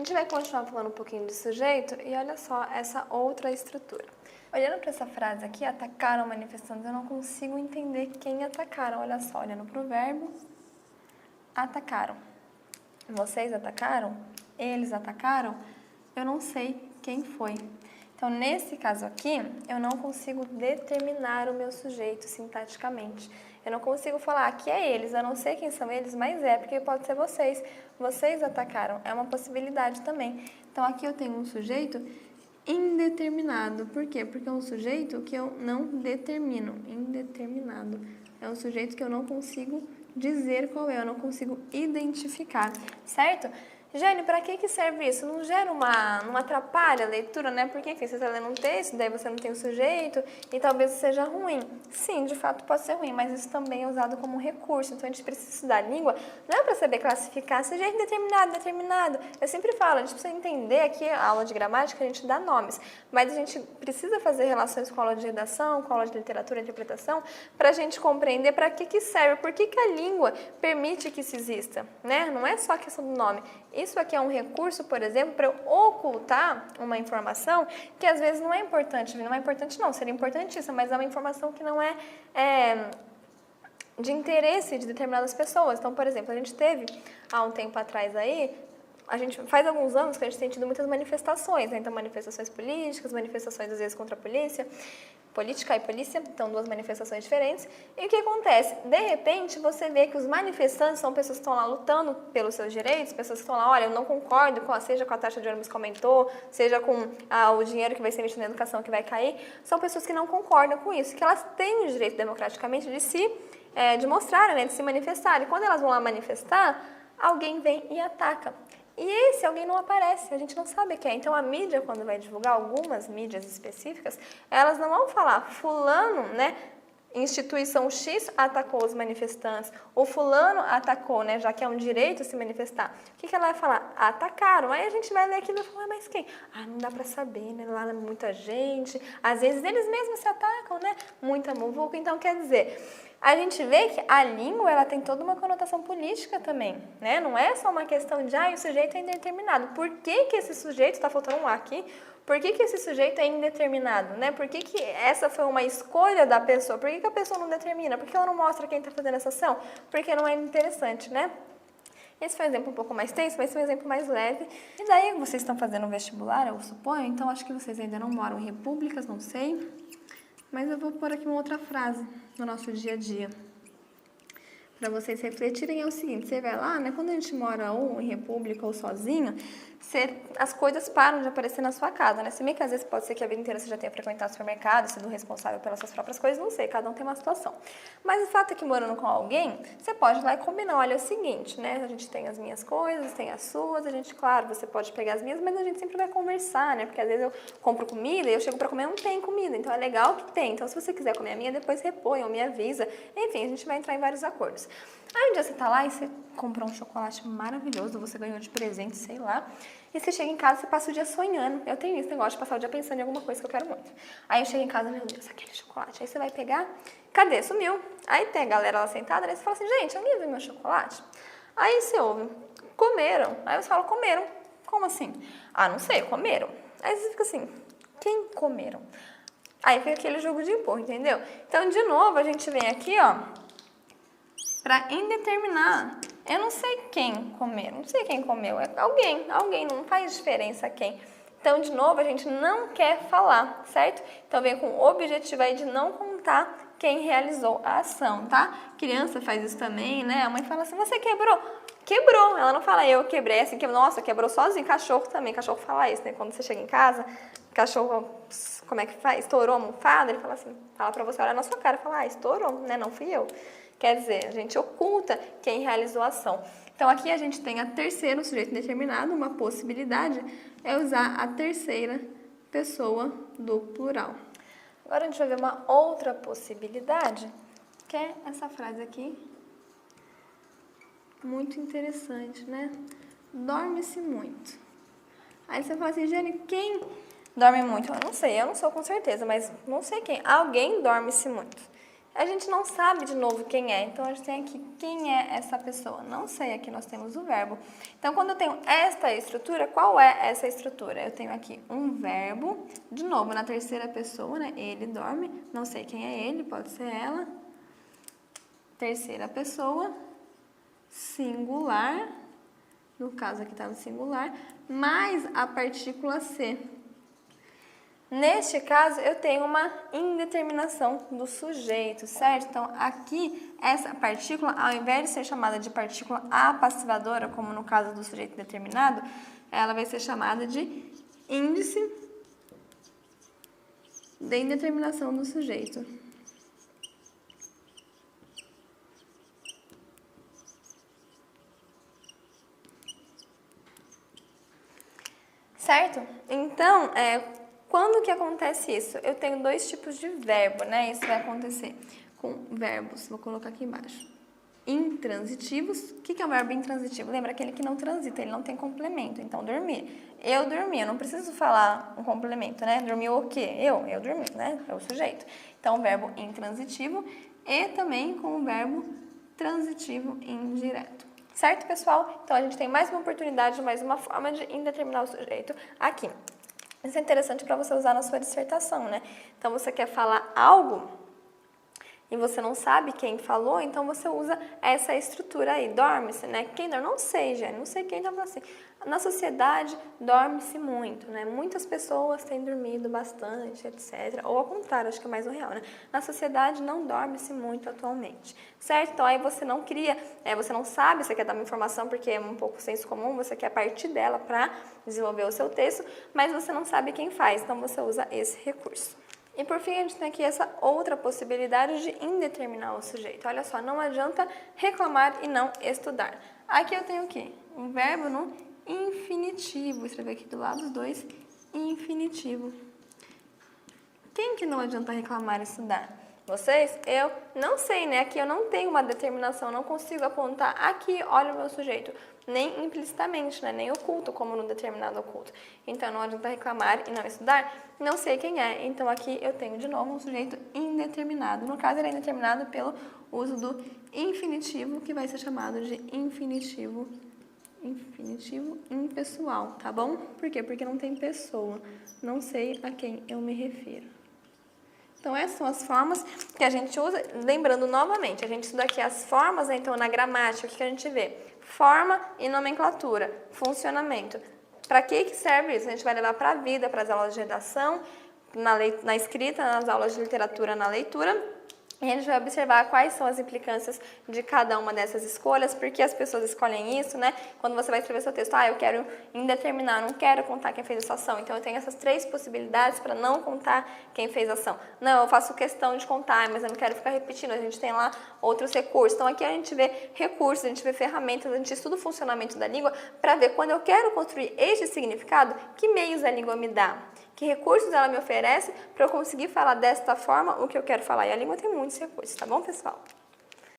gente vai continuar falando um pouquinho de sujeito e olha só essa outra estrutura. Olhando para essa frase aqui, atacaram manifestantes, eu não consigo entender quem atacaram. Olha só, olhando para o verbo, atacaram. Vocês atacaram? Eles atacaram? Eu não sei quem foi. Então, nesse caso aqui, eu não consigo determinar o meu sujeito sintaticamente. Eu não consigo falar que é eles, eu não sei quem são eles, mas é, porque pode ser vocês. Vocês atacaram, é uma possibilidade também. Então, aqui eu tenho um sujeito indeterminado. Por quê? Porque é um sujeito que eu não determino. Indeterminado. É um sujeito que eu não consigo dizer qual é, eu não consigo identificar, certo? Jane, para que serve isso? Não gera não atrapalha a leitura, né? Porque, enfim, você está lendo um texto, daí você não tem o sujeito e talvez seja ruim. Sim, de fato pode ser ruim, mas isso também é usado como recurso. Então, a gente precisa estudar a língua, não é para saber classificar sujeito determinado. Eu sempre falo, a gente precisa entender aqui, a aula de gramática, a gente dá nomes, mas a gente precisa fazer relações com a aula de redação, com a aula de literatura e interpretação, para a gente compreender para que serve, por que a língua permite que isso exista, né? Não é só a questão do nome. Isso aqui é um recurso, por exemplo, para eu ocultar uma informação que às vezes não é importante. Não é importante não, seria importantíssima, mas é uma informação que não é de interesse de determinadas pessoas. Então, por exemplo, a gente teve há um tempo atrás aí, faz alguns anos que a gente tem tido muitas manifestações, né? Então manifestações políticas, manifestações às vezes contra a polícia, política e polícia, então duas manifestações diferentes. E o que acontece? De repente, você vê que os manifestantes são pessoas que estão lá lutando pelos seus direitos, pessoas que estão lá, olha, eu não concordo seja com a taxa de ônibus que aumentou, seja com o dinheiro que vai ser investido na educação que vai cair, são pessoas que não concordam com isso, que elas têm o direito democraticamente de mostrar, né, de se manifestar. E quando elas vão lá manifestar, alguém vem e ataca. E esse alguém não aparece, a gente não sabe quem é. Então, a mídia, quando vai divulgar, algumas mídias específicas, elas não vão falar fulano, né, instituição X atacou os manifestantes, ou fulano atacou, né, já que é um direito se manifestar. O que ela vai falar? Atacaram. Aí a gente vai ler aquilo e falar, mas quem? Não dá pra saber, né, lá é muita gente, às vezes eles mesmos se atacam, né, muita muvuca. Então, quer dizer, a gente vê que a língua, ela tem toda uma conotação política também, né? Não é só uma questão de, o sujeito é indeterminado. Por que esse sujeito, está faltando um A aqui, por que esse sujeito é indeterminado, né? Por que essa foi uma escolha da pessoa? Por que a pessoa não determina? Por que ela não mostra quem está fazendo essa ação? Porque não é interessante, né? Esse foi um exemplo um pouco mais tenso, mas esse foi um exemplo mais leve. E daí, vocês estão fazendo um vestibular, eu suponho, então acho que vocês ainda não moram em repúblicas, não sei. Mas eu vou pôr aqui uma outra frase no nosso dia a dia, para vocês refletirem. É o seguinte, você vai lá, né, quando a gente mora ou em república ou sozinho, as coisas param de aparecer na sua casa, né? Se bem que às vezes pode ser que a vida inteira você já tenha frequentado o supermercado, sido responsável pelas suas próprias coisas, não sei, cada um tem uma situação. Mas o fato é que morando com alguém, você pode ir lá e combinar, olha, é o seguinte, né? A gente tem as minhas coisas, tem as suas, claro, você pode pegar as minhas, mas a gente sempre vai conversar, né? Porque às vezes eu compro comida e eu chego para comer e não tem comida, então é legal que tem. Então se você quiser comer a minha, depois repõe ou me avisa. Enfim, a gente vai entrar em vários acordos. Aí um dia você tá lá e você comprou um chocolate maravilhoso, você ganhou de presente, sei lá, e você chega em casa e você passa o dia sonhando. Eu tenho esse negócio de passar o dia pensando em alguma coisa que eu quero muito. Aí eu chego em casa, meu Deus, aquele chocolate. Aí você vai pegar, cadê? Sumiu. Aí tem a galera lá sentada, aí você fala assim, gente, alguém viu meu chocolate? Aí você ouve, comeram. Aí você fala, comeram. Como assim? Não sei, comeram. Aí você fica assim, quem comeram? Aí fica aquele jogo de empurro, entendeu? Então, de novo, a gente vem aqui, ó, para indeterminar. Eu não sei quem comer, não sei quem comeu, é alguém, não faz diferença quem. Então, de novo, a gente não quer falar, certo? Então, vem com o objetivo aí de não contar quem realizou a ação, tá? Criança faz isso também, né? A mãe fala assim, você quebrou? Quebrou. Ela não fala, eu quebrei, assim, nossa, quebrou sozinho. Cachorro também, cachorro fala isso, né? Quando você chega em casa, cachorro, como é que faz? Estourou a almofada, ele fala assim, fala pra você, olha na sua cara, fala, estourou, né? Não fui eu. Quer dizer, a gente oculta quem realizou a ação. Então, aqui a gente tem a terceira, o sujeito indeterminado, uma possibilidade é usar a terceira pessoa do plural. Agora, a gente vai ver uma outra possibilidade, que é essa frase aqui. Muito interessante, né? Dorme-se muito. Aí você fala assim, Jane, quem dorme muito? Eu não sei, eu não sou com certeza, mas não sei quem. Alguém dorme-se muito. A gente não sabe de novo quem é, então a gente tem aqui quem é essa pessoa. Não sei, aqui nós temos o verbo. Então, quando eu tenho esta estrutura, qual é essa estrutura? Eu tenho aqui um verbo, de novo, na terceira pessoa, né? Ele dorme, não sei quem é ele, pode ser ela. Terceira pessoa, singular, no caso aqui está no singular, mais a partícula ser. Neste caso, eu tenho uma indeterminação do sujeito, certo? Então, aqui, essa partícula, ao invés de ser chamada de partícula apassivadora, como no caso do sujeito determinado, ela vai ser chamada de índice de indeterminação do sujeito. Certo? Então, quando que acontece isso? Eu tenho dois tipos de verbo, né? Isso vai acontecer com verbos, vou colocar aqui embaixo. Intransitivos. O que é um verbo intransitivo? Lembra aquele que não transita, ele não tem complemento. Então, dormir. Eu dormi, eu não preciso falar um complemento, né? Dormiu o quê? Eu dormi, né? É o sujeito. Então, verbo intransitivo e também com o verbo transitivo indireto. Certo, pessoal? Então, a gente tem mais uma oportunidade, mais uma forma de indeterminar o sujeito aqui. Isso é interessante para você usar na sua dissertação, né? Então, você quer falar algo e você não sabe quem falou, então você usa essa estrutura aí. Dorme-se, né? Quem dorme? Não sei, gente. Não sei quem tá falando assim. Na sociedade, dorme-se muito, né? Muitas pessoas têm dormido bastante, etc. Ou ao contrário, acho que é mais o real, né? Na sociedade, não dorme-se muito atualmente, certo? Então, aí você não cria, você não sabe, você quer dar uma informação porque é um pouco senso comum, você quer partir dela para desenvolver o seu texto, mas você não sabe quem faz, então você usa esse recurso. E por fim, a gente tem aqui essa outra possibilidade de indeterminar o sujeito. Olha só, não adianta reclamar e não estudar. Aqui eu tenho o quê? Um verbo no infinitivo. Vou escrever aqui do lado os dois, infinitivo. Quem que não adianta reclamar e estudar? Vocês? Eu não sei, né? Aqui eu não tenho uma determinação, não consigo apontar aqui, olha o meu sujeito. Nem implicitamente, né? Nem oculto, como no determinado oculto. Então, não adianta reclamar e não estudar, não sei quem é. Então, aqui eu tenho, de novo, um sujeito indeterminado. No caso, ele é indeterminado pelo uso do infinitivo, que vai ser chamado de infinitivo impessoal, tá bom? Por quê? Porque não tem pessoa. Não sei a quem eu me refiro. Então, essas são as formas que a gente usa. Lembrando novamente, a gente estuda aqui as formas, né? Então, na gramática, o que a gente vê? Forma e nomenclatura, funcionamento. Para que serve isso? A gente vai levar para a vida, para as aulas de redação, na escrita, nas aulas de literatura, na leitura. E a gente vai observar quais são as implicâncias de cada uma dessas escolhas, porque as pessoas escolhem isso, né? Quando você vai escrever seu texto, eu quero indeterminar, não quero contar quem fez essa ação. Então, eu tenho essas três possibilidades para não contar quem fez a ação. Não, eu faço questão de contar, mas eu não quero ficar repetindo. A gente tem lá outros recursos. Então, aqui a gente vê recursos, a gente vê ferramentas, a gente estuda o funcionamento da língua para ver quando eu quero construir este significado, que meios a língua me dá. Que recursos ela me oferece para eu conseguir falar desta forma o que eu quero falar. E a língua tem muitos recursos, tá bom, pessoal?